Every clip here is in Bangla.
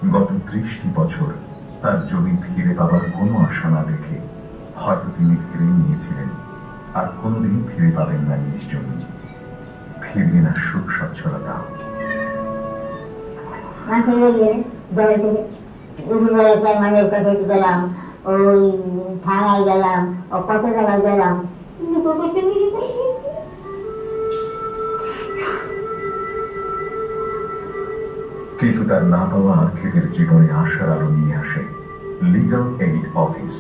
গত ৩০টি বছর তার জমি ফিরে পাবার কোনো আশা না দেখে হয়তো তিনি ফিরে নিয়েছিলেন, আর কোনোদিন ফিরে পাবেন না নিজ জমি, ফিরবে না সুখ সচ্ছলতা। গেলাম, ওই থানায় গেলাম, ও কত জায়গায় গেলাম, কিন্তু তার না পাওয়া আক্ষেপের জীবনে আশার আলো নিয়ে আসে লিগ্যাল এইড অফিস।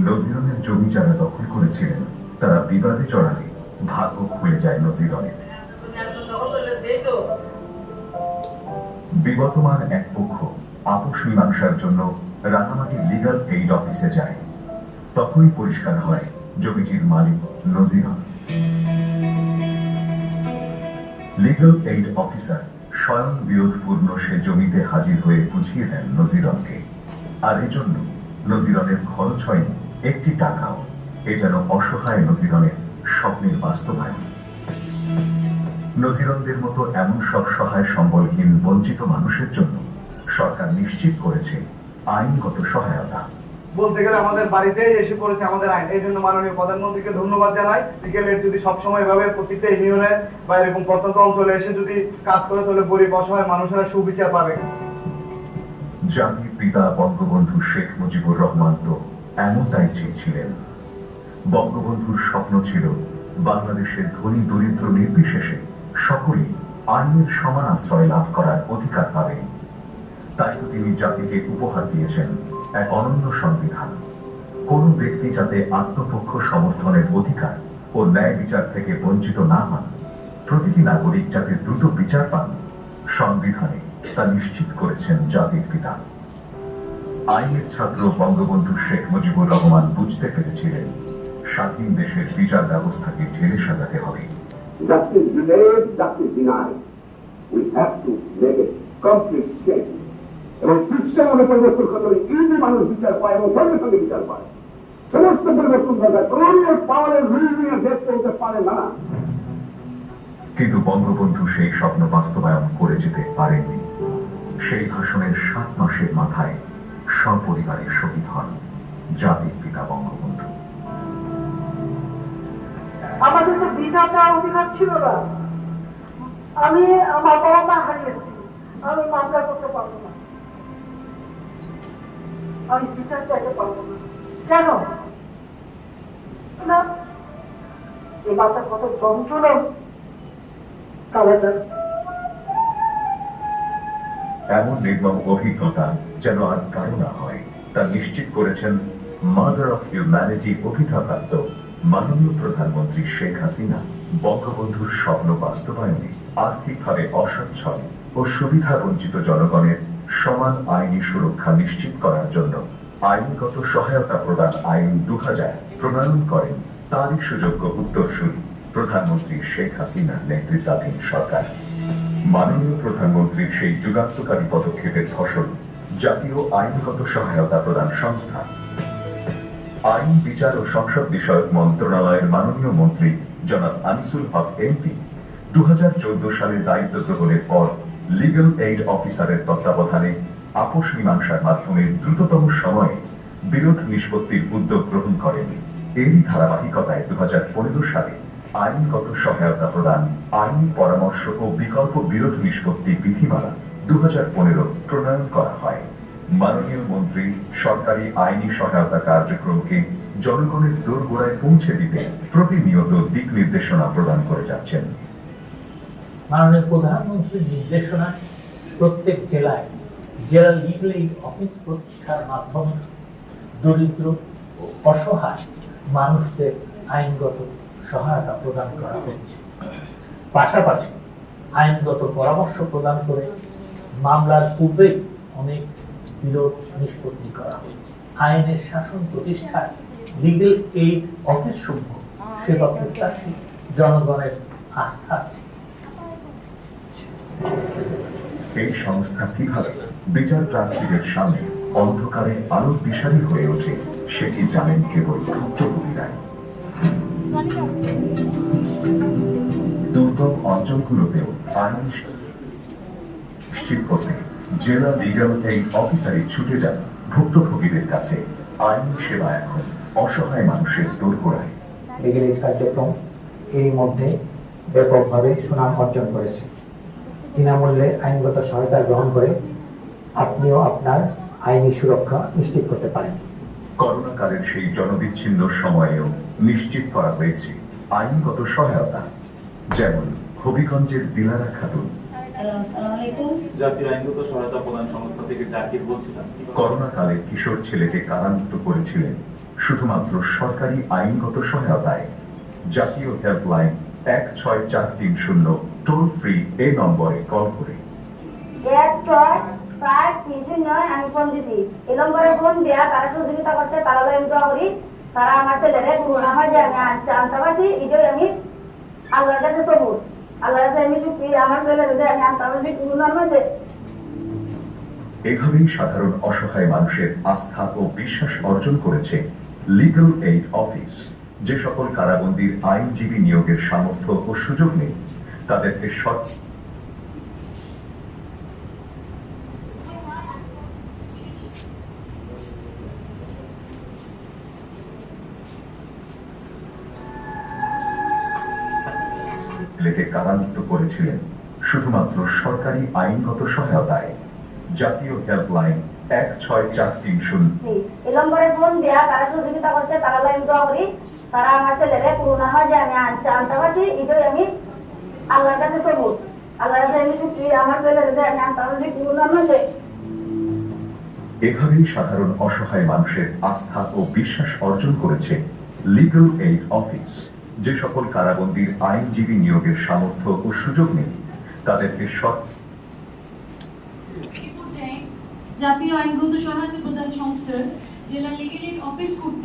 নজিরনের জমি যারা দখল করেছিলেন তারা বিবাদে জড়ালে ভাগ্য খুলে যায় নজিরনের। বিবদমান এক পক্ষ আপোষ মীমাংসার জন্য রাঙামাটি লিগ্যাল এইড অফিসে যায়। তখনই পরিষ্কার হয় জমিটির মালিক নজিরন। লিগ্যাল এইড অফিসার স্বয়ং বিরোধপূর্ণ সে জমিতে হাজির হয়ে বুঝিয়ে দেন নজিরনকে, আর এজন্য নজিরনের খরচ হয়নি একটি টাকাও। এ যেন অসহায় নজিরনের স্বপ্নের বাস্তবায়ন। নজিরনদের মতো এমন সব সহায় সম্বলহীন বঞ্চিত মানুষের জন্য সরকার নিশ্চিত করেছে আইনগত সহায়তা। বলতে গেলে আমাদের বাড়িতেই এসে পড়েছে আমাদের আইন। এই জন্য মাননীয় প্রধানমন্ত্রীকে ধন্যবাদ জানাই। বিকেলের যদি সবসময় এভাবে প্রত্যেকটা ইউনিয়নে বা এরকম প্রত্যন্ত অঞ্চলে এসে যদি কাজ করে তাহলে গরিব অসহায় মানুষেরা সুবিচার পাবে। জাতির পিতা বঙ্গবন্ধু শেখ মুজিবুর রহমান তো এমনটাই চেয়েছিলেন। বঙ্গবন্ধুর স্বপ্ন ছিল বাংলাদেশের ধনী দরিদ্র নির্বিশেষে সকলেই আইনের সমান আশ্রয় লাভ করার অধিকার পাবে। তাই তো তিনি জাতিকে উপহার দিয়েছেন এক অনন্য সংবিধান। কোন ব্যক্তি যাতে আত্মপক্ষ সমর্থনের অধিকার ও ন্যায় বিচার থেকে বঞ্চিত না হন, প্রতিটি নাগরিক যাতে দ্রুত বিচার পান, সংবিধানে তা নিশ্চিত করেছেন জাতির পিতা। আইনের ছাত্র বঙ্গবন্ধু শেখ মুজিবুর রহমান বুঝতে পেরেছিলেন স্বাধীন দেশের বিচার ব্যবস্থাকে ঢেলে সাজাতে হবে। Justice delayed, justice denied. We have to make a complete change. এবং সিস্টেম অনেক পরিবর্তন করতে হবে। ইজি মানুষ বিচার পায় এবং সঙ্গে সঙ্গে বিচার পায়। সমস্ত পরিবর্তন দরকার। কোনো পাওয়ারের রুল নিয়ে দেশ চলতে পারে না। কিন্তু বঙ্গবন্ধু সেই স্বপ্ন বাস্তবায়ন করে যেতে পারেননি। সেই ভাষণের 7 মাসের মাথায় সপরিবারে শহীদ হন জাতির পিতা বঙ্গবন্ধু। আমাদের তো বিচার চাওয়ার অধিকার ছিল না। আমি আমার বাবা মা হারিয়েছি, আমি মামলা করতে পারবো না, আমি বিচার চাইতে পারবো না। কেন না? এই বাচ্চা কত যন্ত্রণা এমন নির্মম অভিজ্ঞতা যেন আর কারো না হয়, তা নিশ্চিত করেছেন মাদার অফ হিউম্যানিটি অভিধাপ্রাপ্ত মাননীয় প্রধানমন্ত্রী শেখ হাসিনা। বঙ্গবন্ধুর স্বপ্ন বাস্তবায়নে আর্থিকভাবে অসচ্ছল ও সুবিধা বঞ্চিত জনগণের সমান আইনি সুরক্ষা নিশ্চিত করার জন্য আইনগত সহায়তা প্রদান আইন 2000 প্রণয়ন করেন তারই সুযোগ্য উত্তরসূরি প্রধানমন্ত্রী শেখ হাসিনার নেতৃত্বাধীন সরকার। মাননীয় প্রধানমন্ত্রীর সেই যুগান্তকারী পদক্ষেপের ফসল জাতীয় আইনগত সহায়তা প্রদান সংস্থা। আইন, বিচার ও সংসদ বিষয়ক মন্ত্রণালয়ের মাননীয় মন্ত্রী জনাব আনিসুল হক এমপি 2014 সালে দায়িত্ব গ্রহণের পর লিগ্যাল এইড অফিসারের তত্ত্বাবধানে আপোষ মীমাংসার মাধ্যমে দ্রুততম সময়ে বিরোধ নিষ্পত্তির উদ্যোগ গ্রহণ করেন। এরই ধারাবাহিকতায় 2015 সালে আইনগত সহায়তা প্রদান, আইনি পরামর্শ ও বিকল্প বিরোধ নিষ্পত্তি বিধিমালা 2015 প্রণয়ন করা হয়। মাননীয় মন্ত্রী সরকারি আইনি সহায়তা কার্যক্রমকে জনগণের দোরগোড়ায় পৌঁছে দিতে প্রতিনিয়ত দিক নির্দেশনা প্রদান করে যাচ্ছেন। মাননীয় প্রধানমন্ত্রীর নির্দেশনা প্রত্যেক জেলায় জেলা লিগ্যাল এইড অফিস প্রতিষ্ঠার মাধ্যমে দরিদ্র ও অসহায় মানুষদের আইনগত সহায়তা প্রদান করা হচ্ছে। পাশাপাশি আইনগত পরামর্শ প্রদান করে মামলার পূর্বেই অনেক বিরোধ নিষ্পত্তি করা হয়েছে। আইনের শাসন প্রতিষ্ঠায় লিগ্যাল এইড অফিস সমূহ সেবা প্রত্যাশী জনগণের আস্থা। এই সংস্থা কিভাবে বিচার প্রার্থীদের সামনে অন্ধকারে আলোর দিশারি হয়ে ওঠে সেটি জানেন কেবল ভুক্তভোগীরাই। দুর্গম অঞ্চলগুলোতেও আইন নিশ্চিত করতে জেলা লিগ্যাল এইড অফিসারই ছুটে যান ভুক্তভোগীদের কাছে। আইন সেবা এখন অসহায় মানুষের দোরগোড়ায়। লিগ্যাল এইড কার্যক্রম এরই মধ্যে ব্যাপকভাবে সুনাম অর্জন করেছে। বিনামূল্যে আইনগত সহায়তা গ্রহণ করে আপনিও আপনার আইনি সুরক্ষা নিশ্চিত করতে পারেন। করোনা কালের সেই জনবিচ্ছিন্ন সময়েও নিশ্চিত করা হয়েছে আইনগত সহায়তা, যেমন হবিগঞ্জের দিলারা খাতুন। জাতীয় আইনগত সহায়তা প্রদান সংস্থা থেকে জাকির বলছিলাম। করোনা কালে কিশোর ছেলেকে কারামুক্ত করেছিলেন শুধুমাত্র সরকারি আইনগত সহায়তায়। জাতীয় হেল্পলাইন 16430 টোল ফ্রি এই নম্বরে কল করে 16430 আমি ফোন দিছি। এই নম্বরে ফোন দিয়া তারা সহযোগিতা করছে, তারা আমি দোয়া করি তারা আমার ছেলেরে করোনা হয় যে আমি আনতে পারছি, এটাই আমি আল্লাহর কাছে সবুর। আল্লাহর কাছে আমি শুকরিয়া, আমার ছেলের আমি আনতে পারছি করোনার মাঝে। এভাবেই সাধারণ অসহায় মানুষের আস্থা ও বিশ্বাস অর্জন করেছে লিগ্যাল এইড অফিস। যে সকল কারাবন্দীর আইনজীবী নিয়োগের সামর্থ্য ও সুযোগ নেই তাদেরকে লেখে কারামুক্ত করেছিলেন শুধুমাত্র সরকারি আইনগত সহায়তায়। জাতীয় হেল্পলাইন 16430 এই নম্বরে ফোন দিয়া তারা সহযোগিতা করছে, তারা আমি দোয়া করি তারা আমার ছেলেরে করোনা হয় যে আমি আনতে পারছি, এটাই আমি আল্লাহর কাছে সবুর। আল্লাহর কাছে আমি শুকরিয়া, আমার ছেলের আমি আনতে পারছি করোনার মাঝে। এভাবেই সাধারণ অসহায় মানুষের আস্থা ও বিশ্বাস অর্জন করেছে লিগ্যাল এইড অফিস। যে সকল কারাবন্দীর আইনজীবী নিয়োগের সামর্থ্য ও সুযোগ নেই তাদেরকে জাতীয় আইনগত সহায়তা প্রদান সংস্থার জেলা লিগ্যাল এইড অফিস কর্তৃক